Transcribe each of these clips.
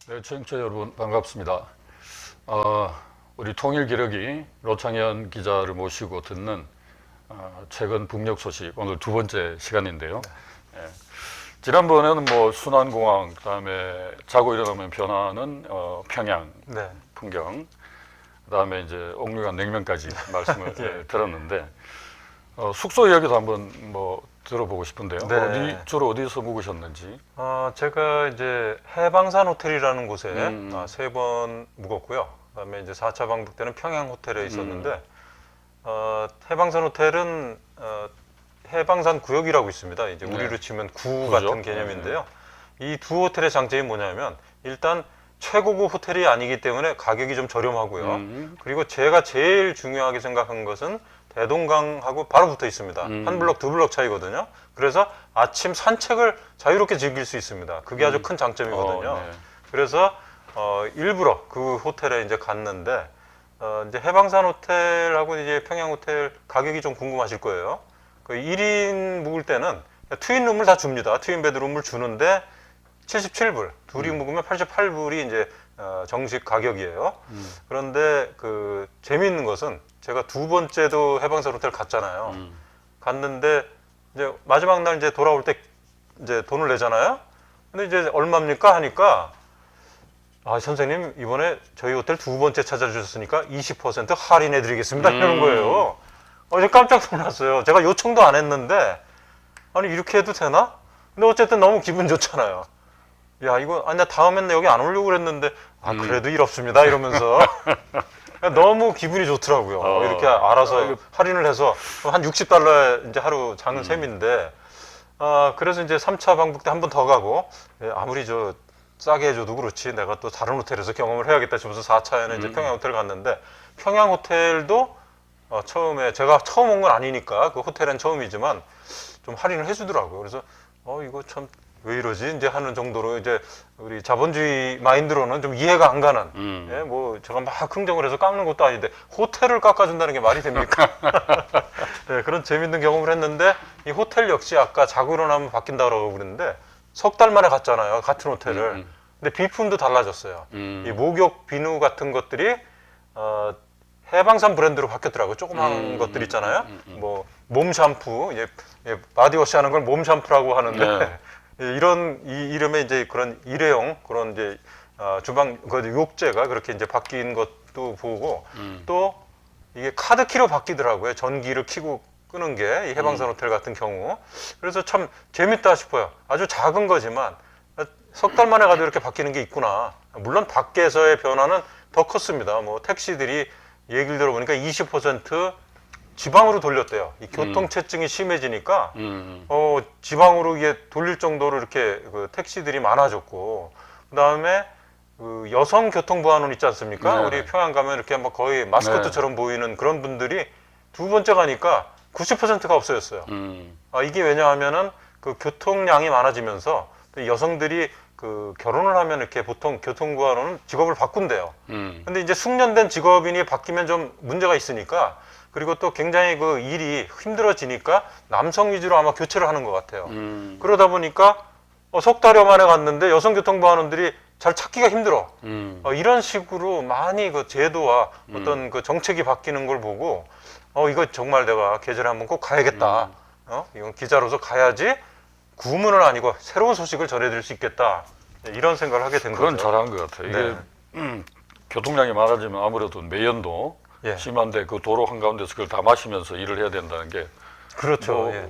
네, 청취자 여러분 반갑습니다. 우리 통일기러기 로창현 기자를 모시고 듣는 최근 북녘 소식 오늘 두 번째 시간인데요. 예, 지난번에는 뭐 순환공항, 그다음에 자고 일어나면 변하는 평양 네. 풍경, 그다음에 이제 옥류관 냉면까지 말씀을 예. 들었는데 숙소 이야기도 한번 뭐 들어보고 싶은데요. 네. 주로 어디서 묵으셨는지. 제가 이제 해방산 호텔이라는 곳에 세 번 묵었고요. 그다음에 이제 4차 방북 때는 평양 호텔에 있었는데 해방산 호텔은 해방산 구역이라고 있습니다. 이제 네. 우리로 치면 구 구죠? 같은 개념인데요. 이 두 호텔의 장점이 뭐냐면 일단 최고급 호텔이 아니기 때문에 가격이 좀 저렴하고요. 그리고 제가 제일 중요하게 생각한 것은 대동강하고 바로 붙어 있습니다. 한 블럭, 두 블럭 차이거든요. 그래서 아침 산책을 자유롭게 즐길 수 있습니다. 그게 아주 큰 장점이거든요. 네. 그래서 일부러 그 호텔에 이제 갔는데 이제 해방산 호텔하고 이제 평양 호텔 가격이 좀 궁금하실 거예요. 그 1인 묵을 때는 트윈룸을 다 줍니다. 트윈 베드룸을 주는데 77불, 둘이 묵으면 88불이 이제 정식 가격이에요. 그런데 그 재미있는 것은 제가 두 번째도 해방산 호텔 갔잖아요. 갔는데 이제 마지막 날 이제 돌아올 때 이제 돈을 내잖아요. 근데 이제 얼마입니까 하니까 선생님 이번에 저희 호텔 두 번째 찾아주셨으니까 20% 할인해 드리겠습니다 이러는 거예요. 제가 깜짝 놀랐어요. 제가 요청도 안 했는데 아니 이렇게 해도 되나? 근데 어쨌든 너무 기분 좋잖아요. 야 이거 나 다음엔 여기 안 오려고 그랬는데 그래도 일 없습니다 이러면서 너무 기분이 좋더라고요. 이렇게 알아서 할인을 해서 한 60달러에 이제 하루 장은 셈인데 그래서 이제 3차 방북 때 한 번 더 가고 아무리 저 싸게 해줘도 그렇지 내가 또 다른 호텔에서 경험을 해야겠다 싶어서 4차에는 이제 평양 호텔 갔는데 평양 호텔도 처음에 제가 처음 온 건 아니니까 그 호텔은 처음이지만 좀 할인을 해주더라고요. 그래서 이거 참 왜 이러지 이제 하는 정도로 이제 우리 자본주의 마인드로는 좀 이해가 안 가는 예, 뭐 제가 막 흥정을 해서 깎는 것도 아닌데 호텔을 깎아준다는 게 말이 됩니까? 네, 그런 재밌는 경험을 했는데 이 호텔 역시 아까 자고 일어나면 바뀐다고 그러는데 석 달 만에 갔잖아요 같은 호텔을. 근데 비품도 달라졌어요. 이 목욕 비누 같은 것들이 해방산 브랜드로 바뀌었더라고요. 조그만 것들 있잖아요. 뭐 몸 샴푸, 바디워시 하는 걸 몸 샴푸라고 하는데 네. 이런 이름의 이제 그런 일회용 그런 이제 주방 그 욕제가 그렇게 이제 바뀐 것도 보고 또 이게 카드키로 바뀌더라고요. 전기를 켜고 끄는 게 이 해방산 호텔 같은 경우. 그래서 참 재밌다 싶어요. 아주 작은 거지만 석 달 만에 가도 이렇게 바뀌는 게 있구나. 물론 밖에서의 변화는 더 컸습니다. 뭐 택시들이 얘기를 들어보니까 20% 지방으로 돌렸대요. 이 교통체증이 심해지니까 지방으로 이게 돌릴 정도로 이렇게 그 택시들이 많아졌고, 그다음에 그 여성 교통보안원 있지 않습니까? 네. 우리 평양 가면 이렇게 막 거의 마스코트처럼 보이는 그런 분들이 두 번째 가니까 90%가 없어졌어요. 이게 왜냐하면은 그 교통량이 많아지면서 여성들이 그 결혼을 하면 이렇게 보통 교통보안원은 직업을 바꾼대요. 근데 이제 숙련된 직업인이 바뀌면 좀 문제가 있으니까, 그리고 또 굉장히 그 일이 힘들어지니까 남성 위주로 아마 교체를 하는 것 같아요. 그러다 보니까 석 달여 만에 갔는데 여성 교통보안원들이 잘 찾기가 힘들어. 이런 식으로 많이 그 제도와 어떤 그 정책이 바뀌는 걸 보고 이거 정말 내가 계절에 한번 꼭 가야겠다. 이건 기자로서 가야지 구문은 아니고 새로운 소식을 전해드릴 수 있겠다. 이런 생각을 하게 된 그건 거죠. 잘한 것 같아요. 이게 교통량이 많아지면 아무래도 매연도 예. 심한데 그 도로 한가운데서 그걸 다 마시면서 일을 해야 된다는 게 그렇죠. 뭐 예.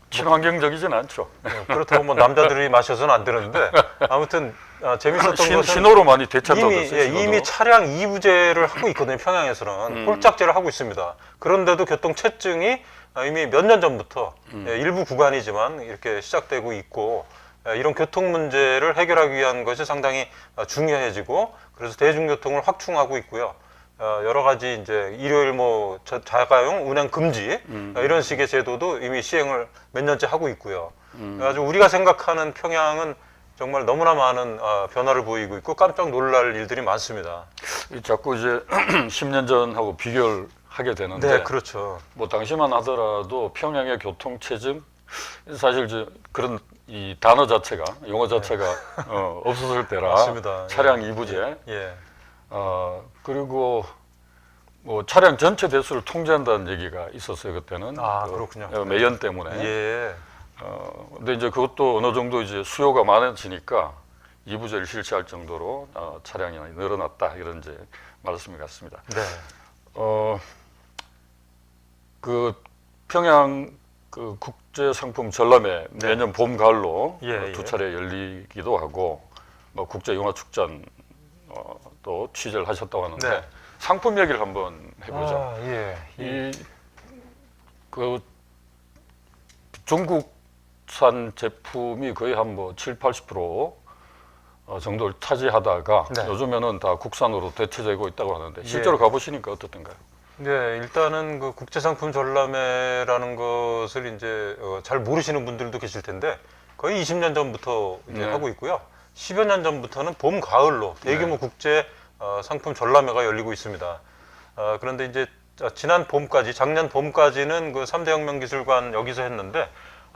친환경적이진 않죠. 그렇다고 뭐 남자들이 마셔서는 안 되는데 아무튼 재밌었던 것은 신호로 많이 대체한다고 이미, 했어요. 이미 차량 2부제를 하고 있거든요. 평양에서는 홀짝제를 하고 있습니다. 그런데도 교통체증이 이미 몇 년 전부터 일부 구간이지만 이렇게 시작되고 있고, 이런 교통 문제를 해결하기 위한 것이 상당히 중요해지고, 그래서 대중교통을 확충하고 있고요. 여러 가지 이제 일요일 뭐 자가용 운행 금지 이런 식의 제도도 이미 시행을 몇 년째 하고 있고요. 아주 우리가 생각하는 평양은 정말 너무나 많은 변화를 보이고 있고 깜짝 놀랄 일들이 많습니다. 자꾸 이제 10년 전하고 비교를 하게 되는데, 네, 그렇죠. 뭐 당시만 하더라도 평양의 교통체증 사실 그런 이 단어 자체가 용어 자체가 없었을 때라 맞습니다. 차량 이부제 예. 그리고 뭐 차량 전체 대수를 통제한다는 얘기가 있었어요 그때는. 아, 그렇군요. 매연 때문에. 예. 근데 이제 그것도 어느 정도 이제 수요가 많아지니까 이부제를 실시할 정도로 차량이 늘어났다 이런 이제 말씀이 같습니다. 네. 그 평양 그 국제 상품 전람회 매년 봄 가을로 예, 두 예. 차례 열리기도 하고 뭐 국제 영화 축전 또 취재를 하셨다고 하는데 네. 상품 얘기를 한번 해보죠. 아, 예. 이 그 중국산 제품이 거의 한 뭐 7, 80% 정도를 차지하다가 네. 요즘에는 다 국산으로 대체되고 있다고 하는데 실제로 가보시니까 어떻던가요? 네, 일단은 그 국제상품 전람회라는 것을 이제 잘 모르시는 분들도 계실 텐데 거의 20년 전부터 이제 네. 하고 있고요. 10여 년 전부터는 봄, 가을로 대규모 국제 상품 전람회가 열리고 있습니다. 그런데 이제 지난 봄까지, 작년 봄까지는 그 3대 혁명기술관 여기서 했는데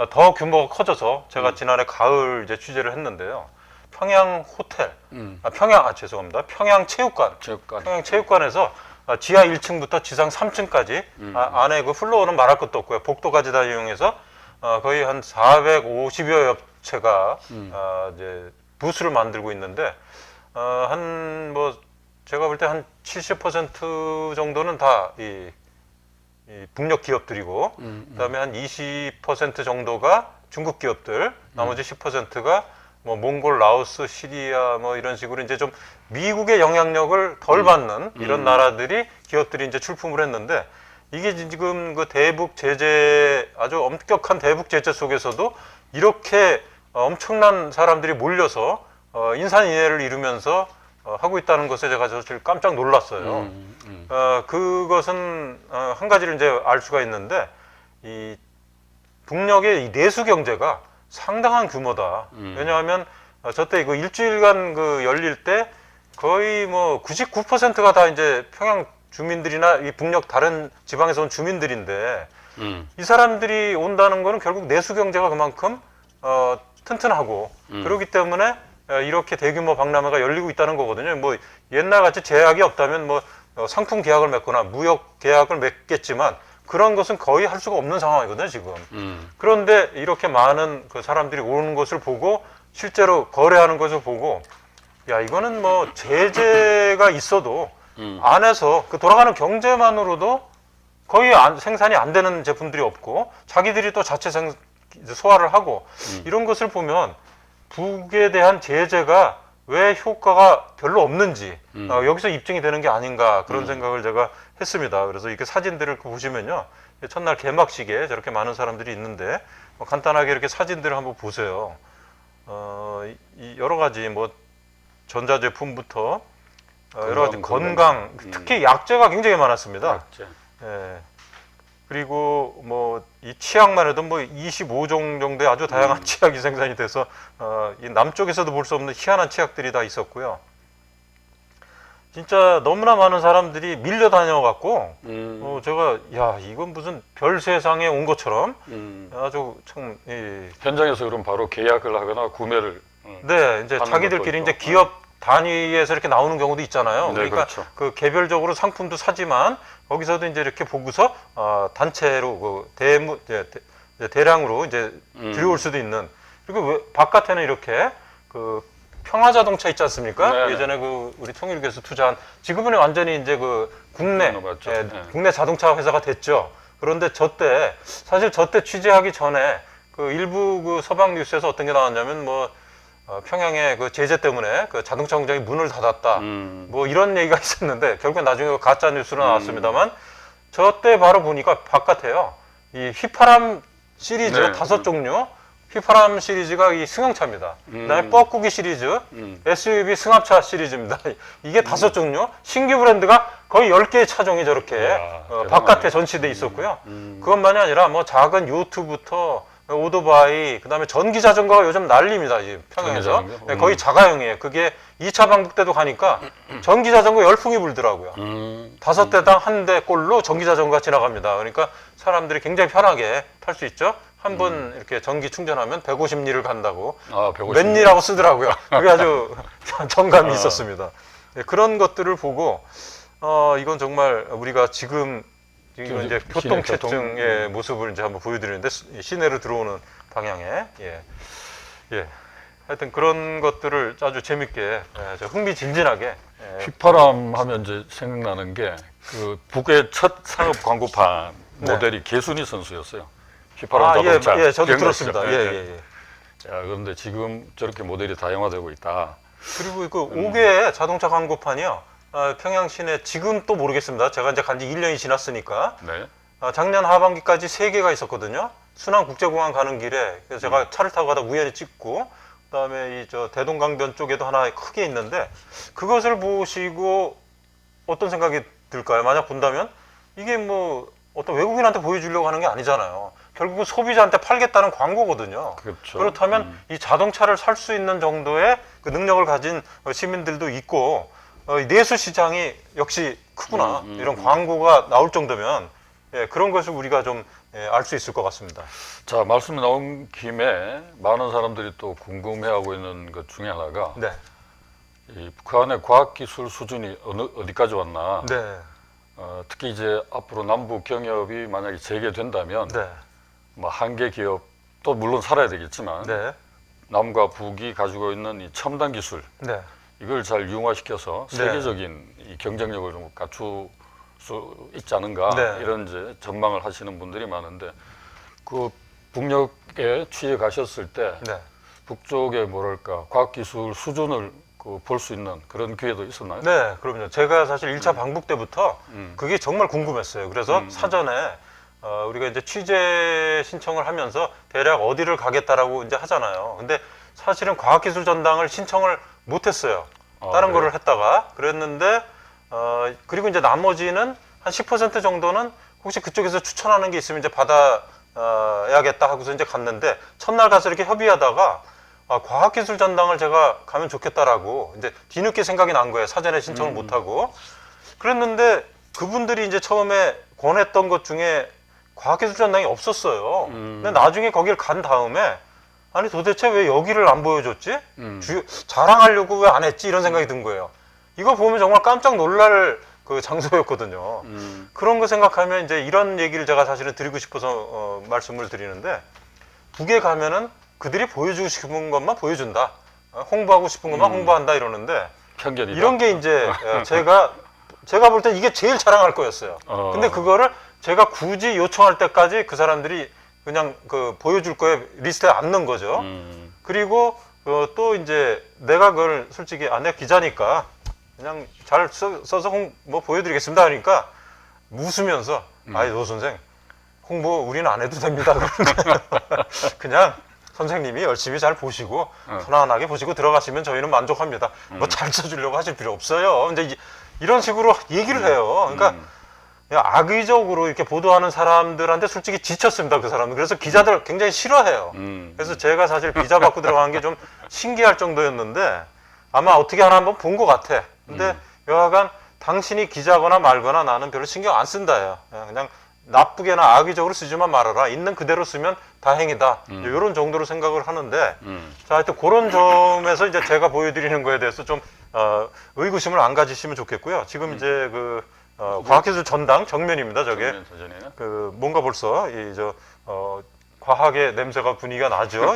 더 규모가 커져서 제가 지난해 가을 이제 취재를 했는데요. 평양 호텔, 죄송합니다. 평양 체육관. 체육관. 평양 체육관에서 지하 1층부터 지상 3층까지 안에 그 플로어는 말할 것도 없고요. 복도까지 다 이용해서 거의 한 450여 업체가 이제 부스를 만들고 있는데 한 뭐 제가 볼 때 한 70% 정도는 다 이 북녘 기업들이고 그다음에 한 20% 정도가 중국 기업들, 나머지 10%가 뭐 몽골, 라오스, 시리아 뭐 이런 식으로 이제 좀 미국의 영향력을 덜 받는 이런 나라들이 기업들이 이제 출품을 했는데 이게 지금 그 대북 제재 아주 엄격한 대북 제재 속에서도 이렇게 엄청난 사람들이 몰려서 인산인해를 이루면서 하고 있다는 것에 제가 사실 깜짝 놀랐어요. 그것은 한 가지를 이제 알 수가 있는데 이 북녘의 이 내수 경제가 상당한 규모다. 왜냐하면 저때 그 일주일간 그 열릴 때 거의 뭐 99%가 다 이제 평양 주민들이나 이 북녘 다른 지방에서 온 주민들인데 이 사람들이 온다는 거는 결국 내수 경제가 그만큼 튼튼하고 그렇기 때문에 이렇게 대규모 박람회가 열리고 있다는 거거든요. 뭐 옛날 같이 제약이 없다면 뭐 상품 계약을 맺거나 무역 계약을 맺겠지만 그런 것은 거의 할 수가 없는 상황이거든요, 지금. 그런데 이렇게 많은 그 사람들이 오는 것을 보고 실제로 거래하는 것을 보고 야, 이거는 뭐 제재가 있어도 안에서 그 돌아가는 경제만으로도 거의 생산이 안 되는 제품들이 없고 자기들이 또 자체 소화를 하고 이런 것을 보면 북에 대한 제재가 왜 효과가 별로 없는지 여기서 입증이 되는 게 아닌가 그런 생각을 제가 했습니다. 그래서 이렇게 사진들을 보시면요. 첫날 개막식에 저렇게 많은 사람들이 있는데 간단하게 이렇게 사진들을 한번 보세요. 여러 가지 뭐 전자제품부터 여러 가지 건강, 특히 약재가 굉장히 많았습니다. 약재. 예. 그리고 뭐 이 치약만 해도 뭐 25종 정도의 아주 다양한 치약이 생산이 돼서 이 남쪽에서도 볼 수 없는 희한한 치약들이 다 있었고요. 진짜 너무나 많은 사람들이 밀려 다녀갖고 제가 야, 이건 무슨 별 세상에 온 것처럼 아주 참 현장에서 그럼 바로 계약을 하거나 구매를 네, 이제 하는 자기들끼리 것도 이제 기업 단위에서 이렇게 나오는 경우도 있잖아요. 네, 그러니까 그렇죠. 그 개별적으로 상품도 사지만 거기서도 이제 이렇게 보고서 단체로 그 대량으로 이제 들여올 수도 있는. 그리고 왜 바깥에는 이렇게 그 평화자동차 있지 않습니까? 네네. 예전에 그 우리 통일교에서 투자한 지금은 완전히 이제 그 국내 맞죠. 예, 네. 국내 자동차 회사가 됐죠. 그런데 사실 저 때 취재하기 전에 그 일부 그 서방 뉴스에서 어떤 게 나왔냐면 뭐 평양의 그 제재 때문에 그 자동차 공장이 문을 닫았다. 뭐 이런 얘기가 있었는데 결국 나중에 가짜 뉴스로 나왔습니다만 저 때 바로 보니까 바깥에요. 이 휘파람 시리즈 네. 5종류 휘파람 시리즈가 이 승용차입니다. 그다음에 뻐꾸기 시리즈, SUV 승합차 시리즈입니다. 이게 5종류, 신규 브랜드가 거의 10개의 차종이 저렇게 이야, 바깥에 전시돼 있었고요. 그것만이 아니라 뭐 작은 요트부터 오토바이, 그다음에 전기 자전거가 요즘 난립니다. 이 평양에서. 전기 자전거? 네, 거의 자가용이에요. 그게 2차 방북 때도 가니까 전기 자전거 열풍이 불더라고요. 5대당 1대 꼴로 전기 자전거가 지나갑니다. 그러니까 사람들이 굉장히 편하게 탈 수 있죠. 한 번 이렇게 전기 충전하면 150리를 간다고 아, 150. 몇 리라고 쓰더라고요. 그게 아주 정감이 있었습니다. 네, 그런 것들을 보고 이건 정말 우리가 지금 이건 이제 시내 교통체증의 모습을 이제 한번 보여드리는데 시내로 들어오는 방향에 예. 하여튼 그런 것들을 아주 재밌게 흥미진진하게 휘파람 하면 이제 생각나는 게 그 북의 첫 상업 광고판 네. 모델이 개순이 선수였어요. 휘파람 예, 자동차. 예, 저도 기억나시죠? 들었습니다. 예. 자, 그런데 지금 저렇게 모델이 다양화되고 있다. 그리고 그 5개 자동차 광고판이요. 평양 시내 지금 또 모르겠습니다. 제가 이제 간지 1년이 지났으니까 네. 작년 하반기까지 3개가 있었거든요. 순환국제공항 가는 길에 그래서 제가 차를 타고 가다 우연히 찍고 그다음에 이 저 대동강변 쪽에도 하나 크게 있는데 그것을 보시고 어떤 생각이 들까요? 만약 본다면 이게 뭐 어떤 외국인한테 보여주려고 하는 게 아니잖아요. 결국은 소비자한테 팔겠다는 광고거든요. 그렇죠. 그렇다면 이 자동차를 살 수 있는 정도의 그 능력을 가진 시민들도 있고 내수 시장이 역시 크구나. 이런 광고가 나올 정도면 그런 것을 우리가 좀 알 수 있을 것 같습니다. 자, 말씀 나온 김에 많은 사람들이 또 궁금해하고 있는 것 중에 하나가 네. 이 북한의 과학기술 수준이 어디까지 왔나. 네. 특히 이제 앞으로 남북 경협이 만약에 재개된다면 네. 뭐 한계 기업도 물론 살아야 되겠지만 네. 남과 북이 가지고 있는 이 첨단 기술 네. 이걸 잘 융화시켜서 네. 세계적인 이 경쟁력을 좀 갖출 수 있지 않은가 네. 이런 이제 전망을 하시는 분들이 많은데 그 북녘에 취재 가셨을 때 네. 북쪽의 뭐랄까 과학기술 수준을 볼 수 있는 그런 기회도 있었나요? 네, 그럼요. 제가 사실 1차 방북 때부터 그게 정말 궁금했어요. 그래서 사전에 우리가 이제 취재 신청을 하면서 대략 어디를 가겠다라고 이제 하잖아요. 근데 사실은 과학기술 전당을 신청을 못했어요. 다른 거를 했다가 그랬는데 그리고 이제 나머지는 한 10% 정도는 혹시 그쪽에서 추천하는 게 있으면 이제 받아야겠다 하고서 이제 갔는데 첫날 가서 이렇게 협의하다가 과학기술 전당을 제가 가면 좋겠다라고 이제 뒤늦게 생각이 난 거예요. 사전에 신청을 못 하고 그랬는데 그분들이 이제 처음에 권했던 것 중에 과학기술 전당이 없었어요. 근데 나중에 거길 간 다음에 아니 도대체 왜 여기를 안 보여줬지? 자랑하려고 왜 안 했지? 이런 생각이 든 거예요. 이거 보면 정말 깜짝 놀랄 그 장소였거든요. 그런 거 생각하면 이제 이런 얘기를 제가 사실은 드리고 싶어서 말씀을 드리는데 북에 가면은 그들이 보여주고 싶은 것만 보여준다. 홍보하고 싶은 것만 홍보한다 이러는데 편견이다. 이런 게 이제 제가 볼 때 이게 제일 자랑할 거였어요. 근데 그거를 제가 굳이 요청할 때까지 그 사람들이 그냥 그 보여줄 거에 리스트에 안 넣은 거죠. 그리고 또 이제 내가 그걸 솔직히 내가 기자니까 그냥 잘 써서 뭐 보여드리겠습니다 하니까 웃으면서 아이 노 선생 홍보 우리는 안 해도 됩니다. 그냥 선생님이 열심히 잘 보시고 편안하게 보시고 들어가시면 저희는 만족합니다. 뭐 잘 써주려고 하실 필요 없어요. 근데 이런 식으로 얘기를 해요. 그러니까 그냥 악의적으로 이렇게 보도하는 사람들한테 솔직히 지쳤습니다. 그 사람은. 그래서 기자들 굉장히 싫어해요. 그래서 제가 사실 비자 받고 들어간 게 좀 신기할 정도였는데 아마 어떻게 하나 한번 본 것 같아. 근데 여하간 당신이 기자거나 말거나 나는 별로 신경 안 쓴다예요. 그냥 나쁘게나 악의적으로 쓰지만 말아라. 있는 그대로 쓰면 다행이다. 이런 정도로 생각을 하는데 자, 하여튼 그런 점에서 이제 제가 보여드리는 거에 대해서 좀 의구심을 안 가지시면 좋겠고요. 지금 이제 그 과학기술 전당 정면입니다. 저게 그 뭔가 벌써 과학의 냄새가 분위기가 나죠.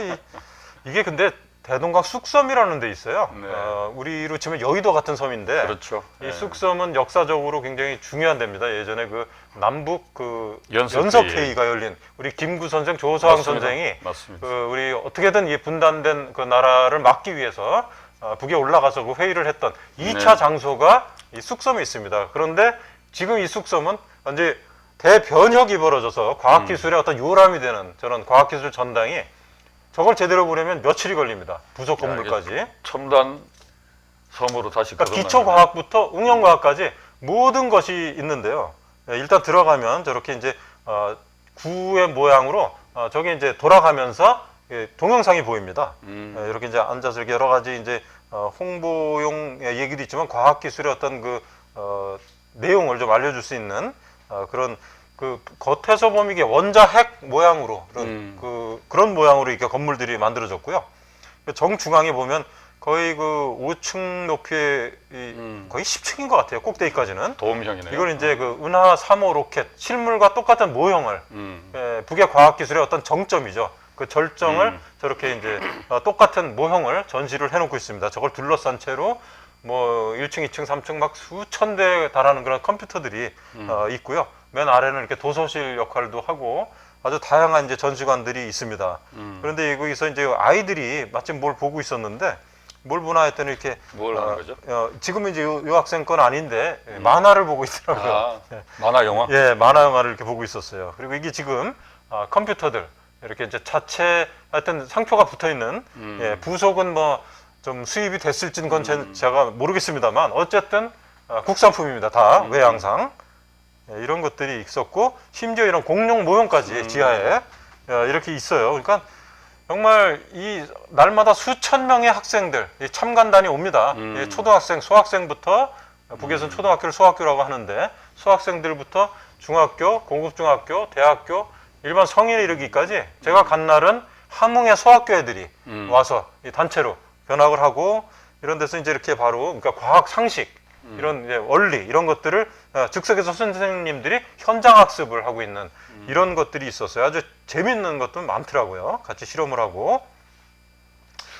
이게 근데 대동강 쑥섬이라는 데 있어요. 네. 우리로 치면 여의도 같은 섬인데 그렇죠. 이 쑥섬은 역사적으로 굉장히 중요한 데입니다. 예전에 그 남북 그 연석회의. 연석회의가 열린 우리 김구 선생, 조서왕 맞습니다. 선생이 맞습니다. 우리 어떻게든 이 분단된 그 나라를 막기 위해서 북에 올라가서 그 회의를 했던 2차 네. 장소가 이 쑥섬에 있습니다. 그런데 지금 이 쑥섬은 이제 대변혁이 벌어져서 과학기술의 어떤 요람이 되는 저런 과학기술 전당이 저걸 제대로 보려면 며칠이 걸립니다. 부속 건물까지. 첨단 섬으로 다시 그러니까 기초과학부터 응용과학까지 모든 것이 있는데요. 일단 들어가면 저렇게 이제 구의 모양으로 저게 이제 돌아가면서 동영상이 보입니다. 이렇게 이제 앉아서 이렇게 여러 가지 이제 홍보용 얘기도 있지만 과학기술의 어떤 그 내용을 좀 알려줄 수 있는 그런 그 겉에서 보면 이게 원자 핵 모양으로 그런 모양으로 이렇게 건물들이 만들어졌고요. 그 정중앙에 보면 거의 그 5층 높이의 거의 10층인 것 같아요. 꼭대기까지는. 도움형이네요. 이걸 이제 그 은하 3호 로켓 실물과 똑같은 모형을 북의 과학기술의 어떤 정점이죠. 그 절정을 저렇게 이제 똑같은 모형을 전시를 해놓고 있습니다. 저걸 둘러싼 채로 뭐 1층, 2층, 3층 막 수천 대에 달하는 그런 컴퓨터들이 있고요. 맨 아래는 이렇게 도서실 역할도 하고 아주 다양한 이제 전시관들이 있습니다. 그런데 여기서 이제 아이들이 마침 뭘 보고 있었는데 뭘 보나 했더니 이렇게 뭘 하는 거죠? 지금은 이제 요 학생 건 아닌데 만화를 보고 있더라고요. 아, 만화 영화? 예, 만화 영화를 이렇게 보고 있었어요. 그리고 이게 지금 컴퓨터들 이렇게 이제 자체 하여튼 상표가 붙어 있는 예, 부속은 뭐 좀 수입이 됐을지는 건 제가 모르겠습니다만 어쨌든 국산품입니다. 다 외양상 예, 이런 것들이 있었고 심지어 이런 공룡 모형까지 지하에 이렇게 있어요. 그러니까 정말 이 날마다 수천 명의 학생들 이 참관단이 옵니다. 예, 초등학생, 소학생부터 북에서는 초등학교를 소학교라고 하는데 소학생들부터 중학교, 고급중학교, 대학교, 일반 성인에 이르기까지 제가 간 날은 함흥의 소학교 애들이 와서 이 단체로 견학을 하고 이런 데서 이제 이렇게 바로 그러니까 과학 상식 이런 이제 원리 이런 것들을 즉석에서 선생님들이 현장 학습을 하고 있는 이런 것들이 있었어요. 아주 재밌는 것도 많더라고요. 같이 실험을 하고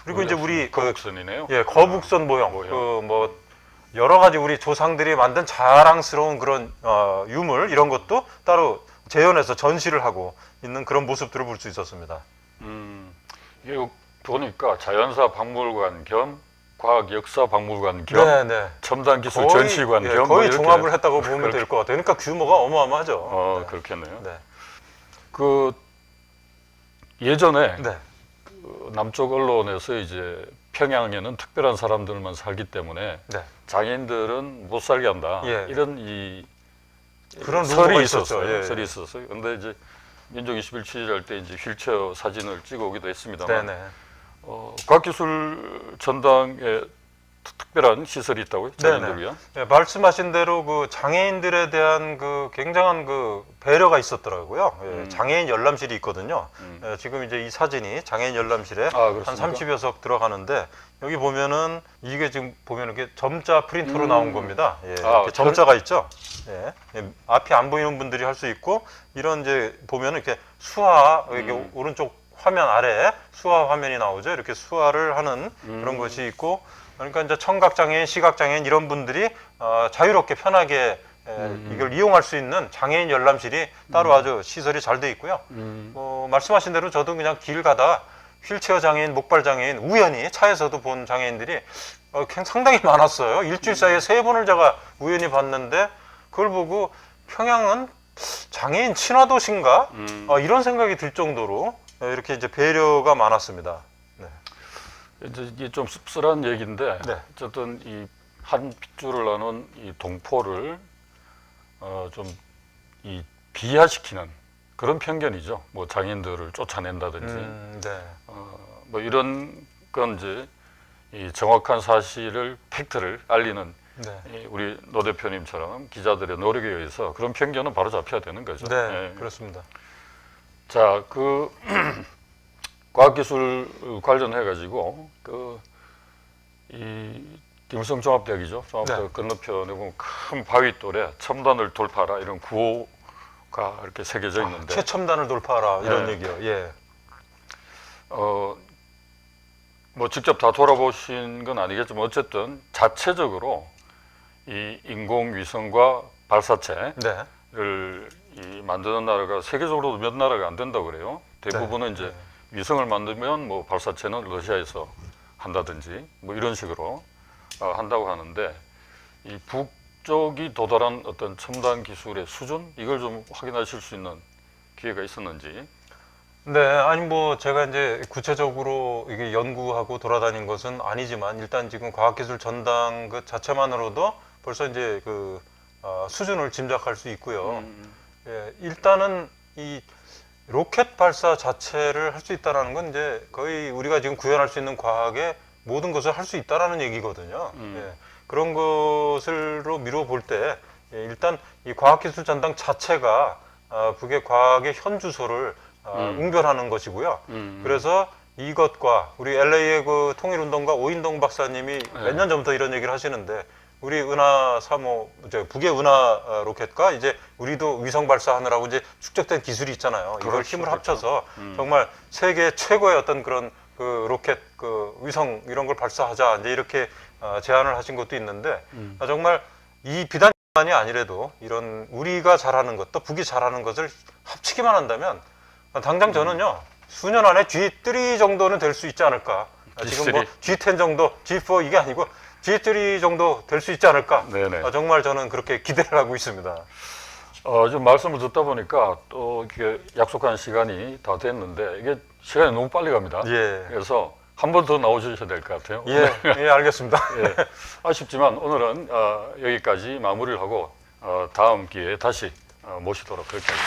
그리고 이제 우리 거북선이네요. 예, 거북선 모형. 그 뭐 여러 가지 우리 조상들이 만든 자랑스러운 그런 유물 이런 것도 따로 재현해서 전시를 하고 있는 그런 모습들을 볼 수 있었습니다. 이게 보니까 자연사 박물관 겸 과학 역사 박물관 겸 네, 네. 첨단 기술 거의, 전시관 예, 겸 거의 이렇게. 종합을 했다고 보면 될 것 같아요. 그러니까 규모가 어마어마하죠. 네. 그렇겠네요. 네. 그 예전에 네. 그 남쪽 언론에서 이제 평양에는 특별한 사람들만 살기 때문에 네. 장애인들은 못 살게 한다. 예. 이런 이 그런 설이 루머가 있었어요. 있었죠. 예. 설이 있었어요. 근데 이제 민족 21 취재할 때 이제 휠체어 사진을 찍어오기도 했습니다만 네네. 과학기술 전당에 특별한 시설이 있다고요? 장애인들 위한? 네, 말씀하신 대로 그 장애인들에 대한 그 굉장한 그 배려가 있었더라고요. 예, 장애인 열람실이 있거든요. 예, 지금 이제 이 사진이 장애인 열람실에 한 그렇습니까? 30여 석 들어가는데 여기 보면은 이게 지금 보면 이게 점자 프린터로 나온 겁니다. 예, 이렇게 점자가 있죠. 예, 예, 앞이 안 보이는 분들이 할 수 있고 이런 이제 보면은 이렇게 수화 이렇게 오른쪽 화면 아래에 수화 화면이 나오죠. 이렇게 수화를 하는 그런 것이 있고 그러니까 이제 청각장애인, 시각장애인 이런 분들이 자유롭게 편하게 이걸 이용할 수 있는 장애인 열람실이 따로 아주 시설이 잘 돼 있고요. 말씀하신 대로 저도 그냥 길 가다 휠체어 장애인, 목발 장애인 우연히 차에서도 본 장애인들이 상당히 많았어요. 일주일 사이에 3번을 제가 우연히 봤는데 그걸 보고 평양은 장애인 친화도시인가? 이런 생각이 들 정도로 이렇게 이제 배려가 많았습니다. 네. 이제 이게 좀 씁쓸한 얘기인데 네. 어쨌든 이 한 핏줄을 나눈 이 동포를 좀 이 비하시키는 그런 편견이죠. 뭐 장애인들을 쫓아낸다든지 네. 뭐 이런 건 이제 이 정확한 사실을 팩트를 알리는 네. 이 우리 노 대표님처럼 기자들의 노력에 의해서 그런 편견은 바로 잡혀야 되는 거죠. 네, 그렇습니다. 자, 그 과학기술 관련해 가지고 이 김일성 종합대학이죠. 종합대학 네. 건너편에 보면 큰 바위돌에 첨단을 돌파하라 이런 구호가 이렇게 새겨져 있는데 최첨단을 돌파하라 이런 네. 얘기요. 예. 뭐 직접 다 돌아보신 건 아니겠지만 어쨌든 자체적으로 이 인공위성과 발사체를 네. 이 만드는 나라가 세계적으로도 몇 나라가 안 된다고 그래요. 대부분은 이제 위성을 만들면 뭐 발사체는 러시아에서 한다든지 뭐 이런 식으로 한다고 하는데 이 북쪽이 도달한 어떤 첨단 기술의 수준 이걸 좀 확인하실 수 있는 기회가 있었는지. 네, 아니 뭐 제가 이제 구체적으로 이게 연구하고 돌아다닌 것은 아니지만 일단 지금 과학기술 전당 그 자체만으로도 벌써 이제 그 수준을 짐작할 수 있고요. 예, 일단은 이 로켓 발사 자체를 할 수 있다라는 건 이제 거의 우리가 지금 구현할 수 있는 과학의 모든 것을 할 수 있다라는 얘기거든요. 예, 그런 것으로 미뤄 볼 때 일단 이 과학기술 전당 자체가 북의 과학의 현 주소를 웅변하는 것이고요. 그래서 이것과 우리 LA의 그 통일운동가 오인동 박사님이 몇 년 전부터 이런 얘기를 하시는데 우리 은하 3호, 북의 은하 로켓과 이제 우리도 위성 발사하느라고 이제 축적된 기술이 있잖아요. 이걸 그렇죠, 힘을 그렇죠. 합쳐서 정말 세계 최고의 어떤 그런 그 로켓, 그 위성 이런 걸 발사하자 이제 이렇게 제안을 하신 것도 있는데 정말 이 비단만이 아니래도 이런 우리가 잘하는 것, 또 북이 잘하는 것을 합치기만 한다면 당장 저는요 수년 안에 G3 정도는 될 수 있지 않을까. 지금 뭐 G10 정도, G4 이게 아니고 G3 정도 될 수 있지 않을까. 네네. 정말 저는 그렇게 기대를 하고 있습니다. 좀 말씀을 듣다 보니까 또 이게 약속한 시간이 다 됐는데 이게 시간이 너무 빨리 갑니다. 예. 그래서 한 번 더 나오셔야 될 것 같아요. 예, 예, 알겠습니다. 예. 아쉽지만 오늘은 여기까지 마무리를 하고 다음 기회에 다시 모시도록 할게요.